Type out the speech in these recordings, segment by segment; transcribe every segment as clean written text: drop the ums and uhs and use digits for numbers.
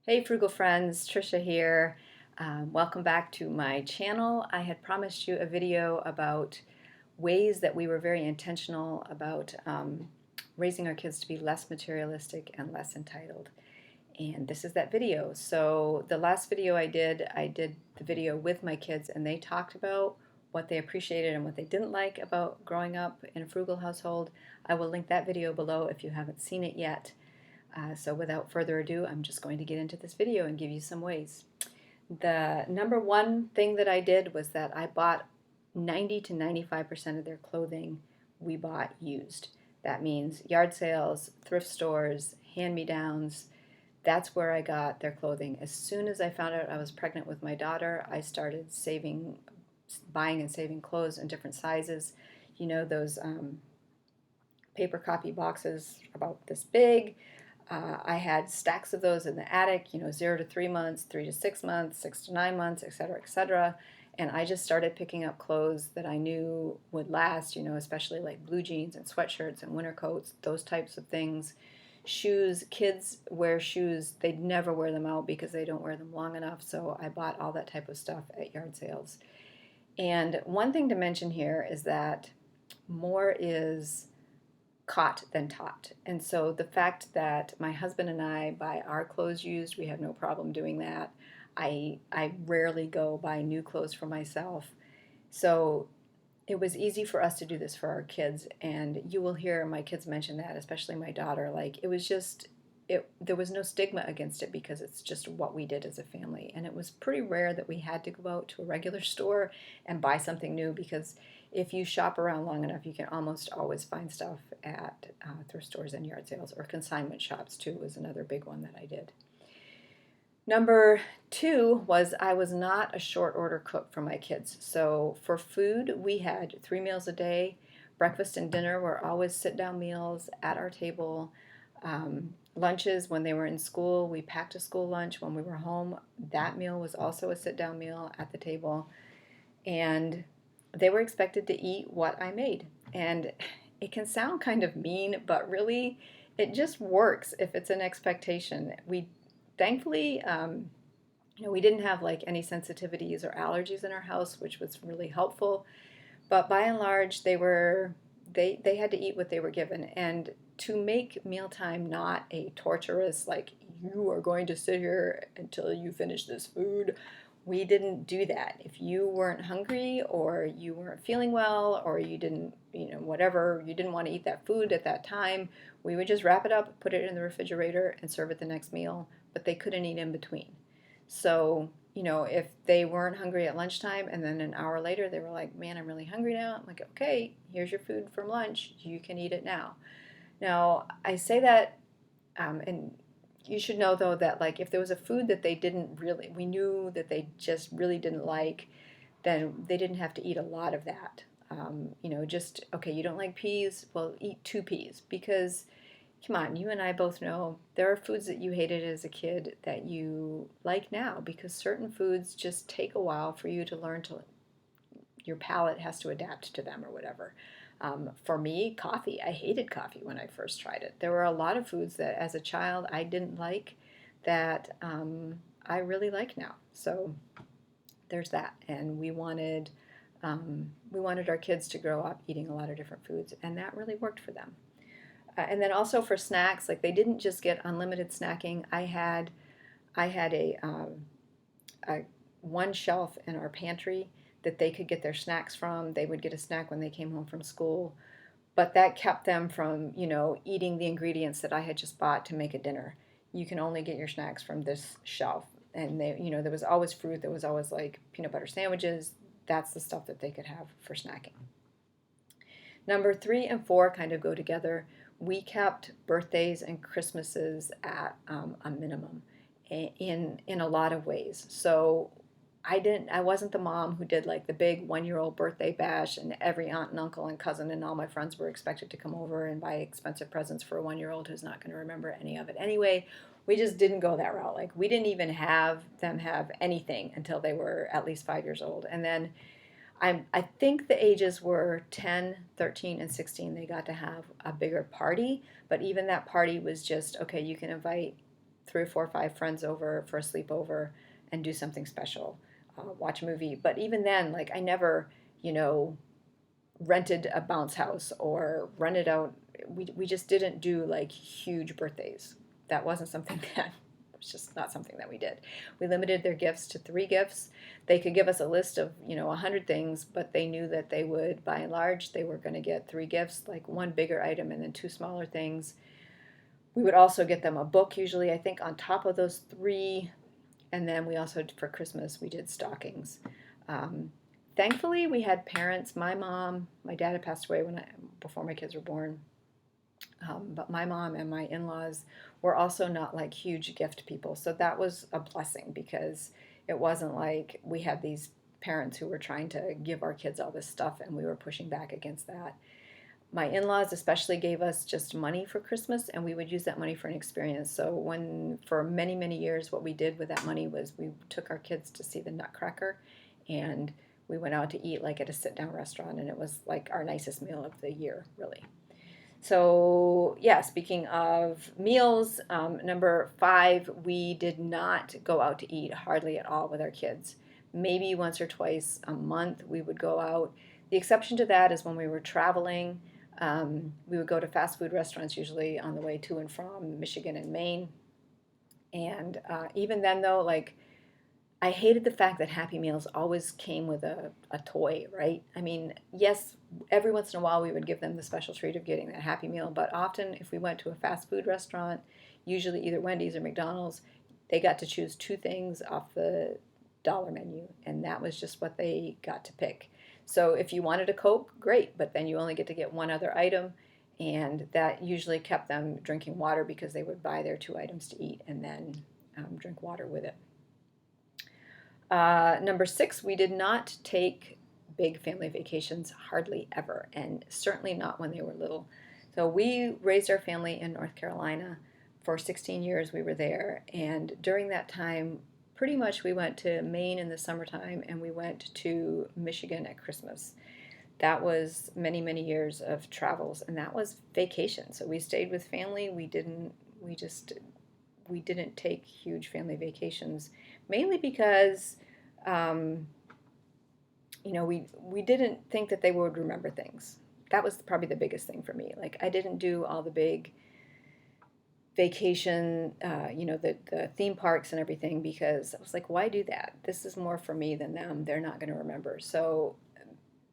Hey frugal friends, Trisha here. Welcome back to my channel. I had promised you a video about ways that we were very intentional about raising our kids to be less materialistic and less entitled. And this is that video. So the last video I did the video with my kids, and they talked about what they appreciated and what they didn't like about growing up in a frugal household. I will link that video below if you haven't seen it yet. So without further ado, I'm just going to get into this video and give you some ways. The number one thing that I did was that I bought 90 to 95% of their clothing we bought used. That means yard sales, thrift stores, hand-me-downs. That's where I got their clothing. As soon as I found out I was pregnant with my daughter, I started buying and saving clothes in different sizes. You know, those paper copy boxes about this big. I had stacks of those in the attic, 0 to 3 months, 3 to 6 months, 6 to 9 months, etc., etc. And I just started picking up clothes that I knew would last, especially like blue jeans and sweatshirts and winter coats, those types of things. Shoes, kids wear shoes, they'd never wear them out because they don't wear them long enough. So I bought all that type of stuff at yard sales. And one thing to mention here is that more is caught than taught. And so the fact that my husband and I buy our clothes used, we have no problem doing that. I rarely go buy new clothes for myself. So it was easy for us to do this for our kids. And you will hear my kids mention that, especially my daughter. Like there was no stigma against it because it's just what we did as a family. And it was pretty rare that we had to go out to a regular store and buy something new, because if you shop around long enough, you can almost always find stuff at thrift stores and yard sales, or consignment shops too was another big one that I did. Number two was I was not a short order cook for my kids. So for food, we had 3 meals a day. Breakfast and dinner were always sit-down meals at our table. Lunches, when they were in school, we packed a school lunch. When we were home, that meal was also a sit-down meal at the table. And they were expected to eat what I made. And it can sound kind of mean, but really it just works if it's an expectation. We thankfully, we didn't have like any sensitivities or allergies in our house, which was really helpful. But by and large, they had to eat what they were given. And to make mealtime not a torturous, like, you are going to sit here until you finish this food, we didn't do that. If you weren't hungry, or you weren't feeling well, or you didn't, whatever, you didn't want to eat that food at that time, we would just wrap it up, put it in the refrigerator, and serve it the next meal. But they couldn't eat in between. So, if they weren't hungry at lunchtime and then an hour later they were like, man, I'm really hungry now, I'm like, okay, here's your food from lunch. You can eat it now. Now, I say that, and you should know though that like if there was a food that we knew that they just really didn't like, then they didn't have to eat a lot of that. Just, okay, you don't like peas, well, eat 2 peas, because come on, you and I both know there are foods that you hated as a kid that you like now, because certain foods just take a while for you to learn your palate has to adapt to them or whatever. For me, coffee, I hated coffee when I first tried it. There were a lot of foods that as a child I didn't like that I really like now. So there's that. And we wanted our kids to grow up eating a lot of different foods, and that really worked for them. And then also for snacks, like they didn't just get unlimited snacking. I had a one shelf in our pantry that they could get their snacks from. They would get a snack when they came home from school, but that kept them from, eating the ingredients that I had just bought to make a dinner. You can only get your snacks from this shelf. And there was always fruit, there was always like peanut butter sandwiches. That's the stuff that they could have for snacking. Number 3 and 4 kind of go together. We kept birthdays and Christmases at a minimum in a lot of ways. So I wasn't the mom who did like the big 1-year-old birthday bash and every aunt and uncle and cousin and all my friends were expected to come over and buy expensive presents for a 1-year-old who's not going to remember any of it anyway. We just didn't go that route. Like we didn't even have them have anything until they were at least 5 years old. And then I think the ages were 10, 13, and 16. They got to have a bigger party, but even that party was just, okay, you can invite 3 or 4 or 5 friends over for a sleepover and do something special, watch a movie. But even then, like I never, you know, rented a bounce house or rented out. We just didn't do like huge birthdays. That wasn't something that was just not something that we did. We limited their gifts to 3 gifts. They could give us a list of, 100 things, but they knew that they would, by and large, they were going to get 3 gifts, like 1 bigger item and then 2 smaller things. We would also get them a book, usually, I think, on top of those 3. And then we also, for Christmas, we did stockings. Thankfully, we had parents. My dad had passed away before my kids were born. But my mom and my in-laws were also not like huge gift people. So that was a blessing because it wasn't like we had these parents who were trying to give our kids all this stuff and we were pushing back against that. My in-laws especially gave us just money for Christmas, and we would use that money for an experience. So for many, many years, what we did with that money was we took our kids to see the Nutcracker, and we went out to eat like at a sit-down restaurant, and it was like our nicest meal of the year, really. So yeah, speaking of meals, number 5, we did not go out to eat hardly at all with our kids. Maybe once or twice a month we would go out. The exception to that is when we were traveling. We would go to fast food restaurants usually on the way to and from Michigan and Maine. And even then, though, like I hated the fact that Happy Meals always came with a toy, right? I mean, yes, every once in a while we would give them the special treat of getting that Happy Meal, but often if we went to a fast food restaurant, usually either Wendy's or McDonald's, they got to choose 2 things off the dollar menu, and that was just what they got to pick. So if you wanted a Coke, great, but then you only get to get 1 other item, and that usually kept them drinking water because they would buy their 2 items to eat and then drink water with it. Number 6, we did not take big family vacations hardly ever, and certainly not when they were little. So we raised our family in North Carolina. For 16 years we were there, and during that time, pretty much we went to Maine in the summertime and we went to Michigan at Christmas. That was many, many years of travels, and that was vacation. So we stayed with family. We didn't take huge family vacations, mainly because we didn't think that they would remember things. That was probably the biggest thing for me. Like I didn't do all the big vacation, the theme parks and everything, because I was like, why do that? This is more for me than them. They're not going to remember. So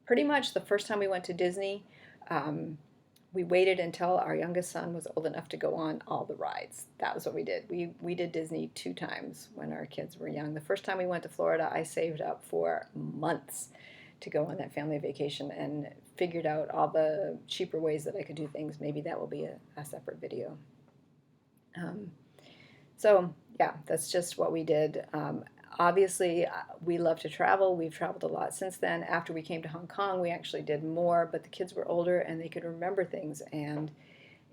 pretty much the first time we went to Disney, we waited until our youngest son was old enough to go on all the rides. That was what we did. We did Disney 2 times when our kids were young. The first time we went to Florida, I saved up for months to go on that family vacation and figured out all the cheaper ways that I could do things. Maybe that will be a separate video. So yeah, that's just what we did. Obviously, we love to travel. We've traveled a lot since then. After we came to Hong Kong, we actually did more, but the kids were older and they could remember things, and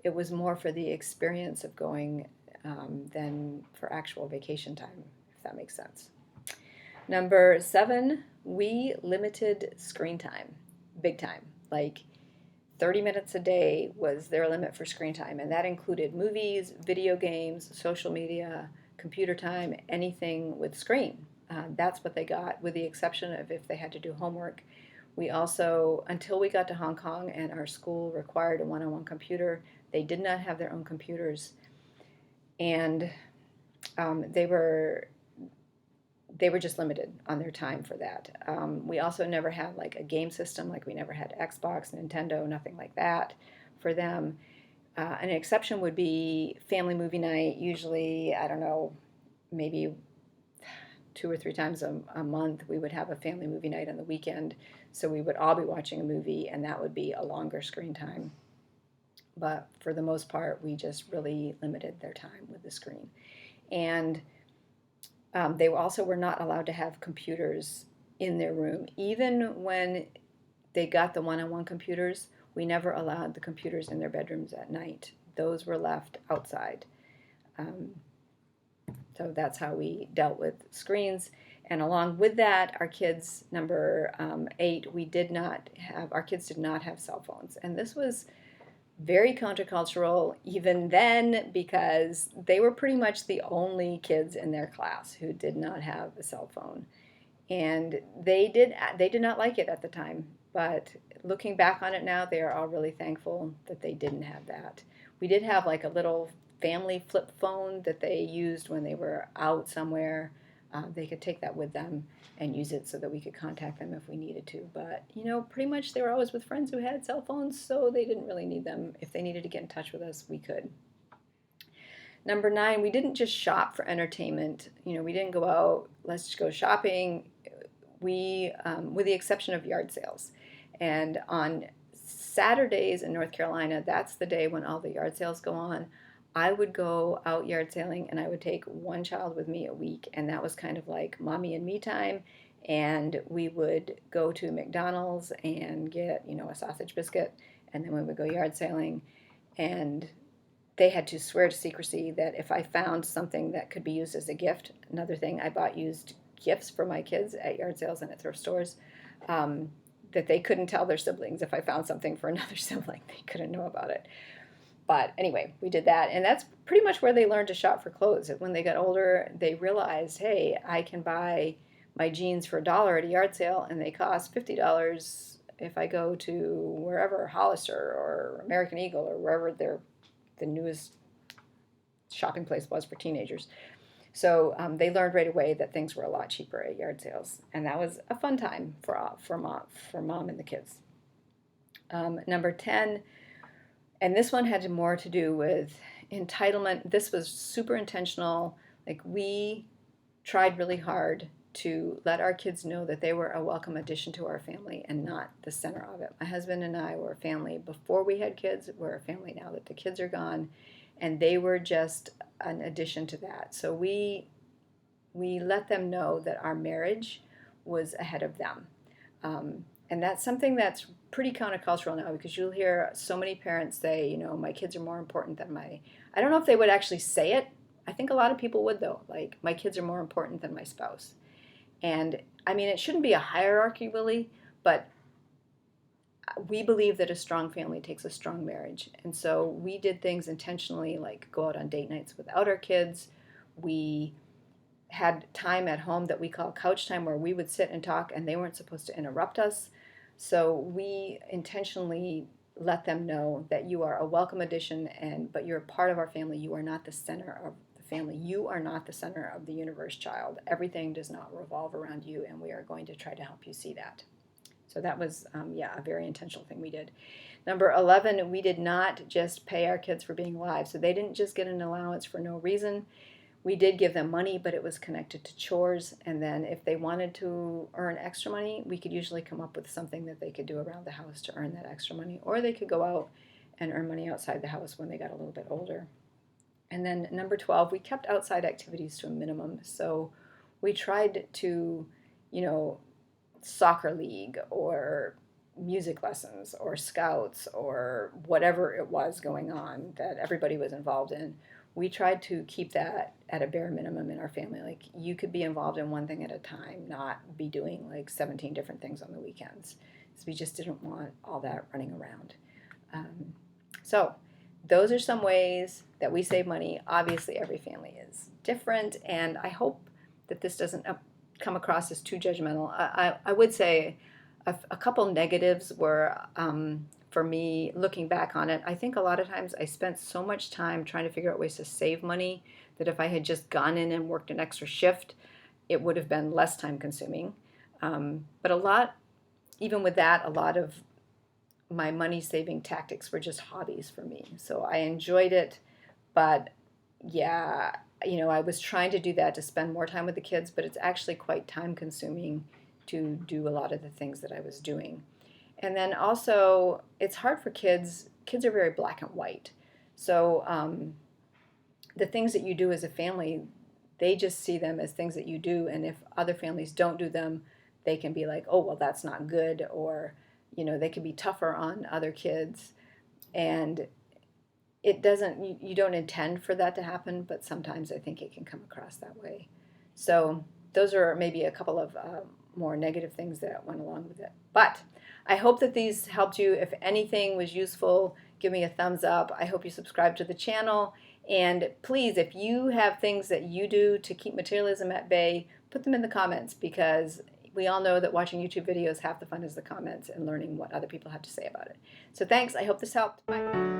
it was more for the experience of going than for actual vacation time, if that makes sense. Number 7, we limited screen time, big time. Like 30 minutes a day was their limit for screen time, and that included movies, video games, social media, computer time, anything with screen. That's what they got, with the exception of if they had to do homework. We also, until we got to Hong Kong and our school required a one-on-one computer, they did not have their own computers, and they were just limited on their time for that. We also never had like a game system, like we never had Xbox, Nintendo, nothing like that for them. An exception would be family movie night, usually, I don't know, maybe 2 or 3 times a month we would have a family movie night on the weekend. So we would all be watching a movie, and that would be a longer screen time. But for the most part, we just really limited their time with the screen. And they also were not allowed to have computers in their room. Even when they got the one-on-one computers, we never allowed the computers in their bedrooms at night. Those were left outside. So that's how we dealt with screens. And along with that, our kids, number 8, our kids did not have cell phones. And this was very countercultural even then, because they were pretty much the only kids in their class who did not have a cell phone. And they did not like it at the time, but looking back on it now, they are all really thankful that they didn't have that. We did have like a little family flip phone that they used when they were out somewhere. They could take that with them and use it so that we could contact them if we needed to. But pretty much they were always with friends who had cell phones, so they didn't really need them. If they needed to get in touch with us, we could. Number 9, we didn't just shop for entertainment. We didn't go out, let's just go shopping. We, with the exception of yard sales. And on Saturdays in North Carolina, that's the day when all the yard sales go on. I would go out yard sailing, and I would take one child with me a week, and that was kind of like mommy and me time. And we would go to McDonald's and get, a sausage biscuit, and then we would go yard sailing. And they had to swear to secrecy that if I found something that could be used as a gift, another thing, I bought used gifts for my kids at yard sales and at thrift stores, that they couldn't tell their siblings. If I found something for another sibling, they couldn't know about it. But anyway, we did that, and that's pretty much where they learned to shop for clothes. When they got older, they realized, hey, I can buy my jeans for $1 at a yard sale, and they cost $50 if I go to wherever, Hollister or American Eagle or wherever the newest shopping place was for teenagers. So they learned right away that things were a lot cheaper at yard sales, and that was a fun time for mom and the kids. Number 10. And this one had more to do with entitlement. This was super intentional. Like, we tried really hard to let our kids know that they were a welcome addition to our family and not the center of it. My husband and I were a family before we had kids. We're a family now that the kids are gone, and they were just an addition to that. So we let them know that our marriage was ahead of them. And that's something that's pretty countercultural now, because you'll hear so many parents say, my kids are more important than I don't know if they would actually say it. I think a lot of people would, though. Like, my kids are more important than my spouse. And I mean, it shouldn't be a hierarchy, really, but we believe that a strong family takes a strong marriage. And so we did things intentionally, like go out on date nights without our kids. We had time at home that we call couch time, where we would sit and talk, and they weren't supposed to interrupt us. So we intentionally let them know that you are a welcome addition, but you're a part of our family. You are not the center of the family. You are not the center of the universe, child. Everything does not revolve around you, and we are going to try to help you see that. So that was, a very intentional thing we did. Number 11, we did not just pay our kids for being alive. So they didn't just get an allowance for no reason. We did give them money, but it was connected to chores. And then if they wanted to earn extra money, we could usually come up with something that they could do around the house to earn that extra money. Or they could go out and earn money outside the house when they got a little bit older. And then number 12, we kept outside activities to a minimum. So we tried to, soccer league or music lessons or scouts or whatever it was going on that everybody was involved in. We tried to keep that at a bare minimum in our family. Like, you could be involved in one thing at a time, not be doing like 17 different things on the weekends. So we just didn't want all that running around. So those are some ways that we save money. Obviously, every family is different, and I hope that this doesn't come across as too judgmental. I would say a couple negatives were, for me, looking back on it, I think a lot of times I spent so much time trying to figure out ways to save money that if I had just gone in and worked an extra shift, it would have been less time consuming. But even with that, a lot of my money saving tactics were just hobbies for me. So I enjoyed it, but yeah, I was trying to do that to spend more time with the kids, but it's actually quite time consuming to do a lot of the things that I was doing. And then also, it's hard for kids. Kids are very black and white. So the things that you do as a family, they just see them as things that you do. And if other families don't do them, they can be like, oh, well, that's not good. Or, they can be tougher on other kids. And you don't intend for that to happen, but sometimes I think it can come across that way. So those are maybe a couple of more negative things that went along with it. But I hope that these helped you. If anything was useful, give me a thumbs up. I hope you subscribe to the channel. And please, if you have things that you do to keep materialism at bay, put them in the comments, because we all know that watching YouTube videos, half the fun is the comments and learning what other people have to say about it. So thanks. I hope this helped. Bye.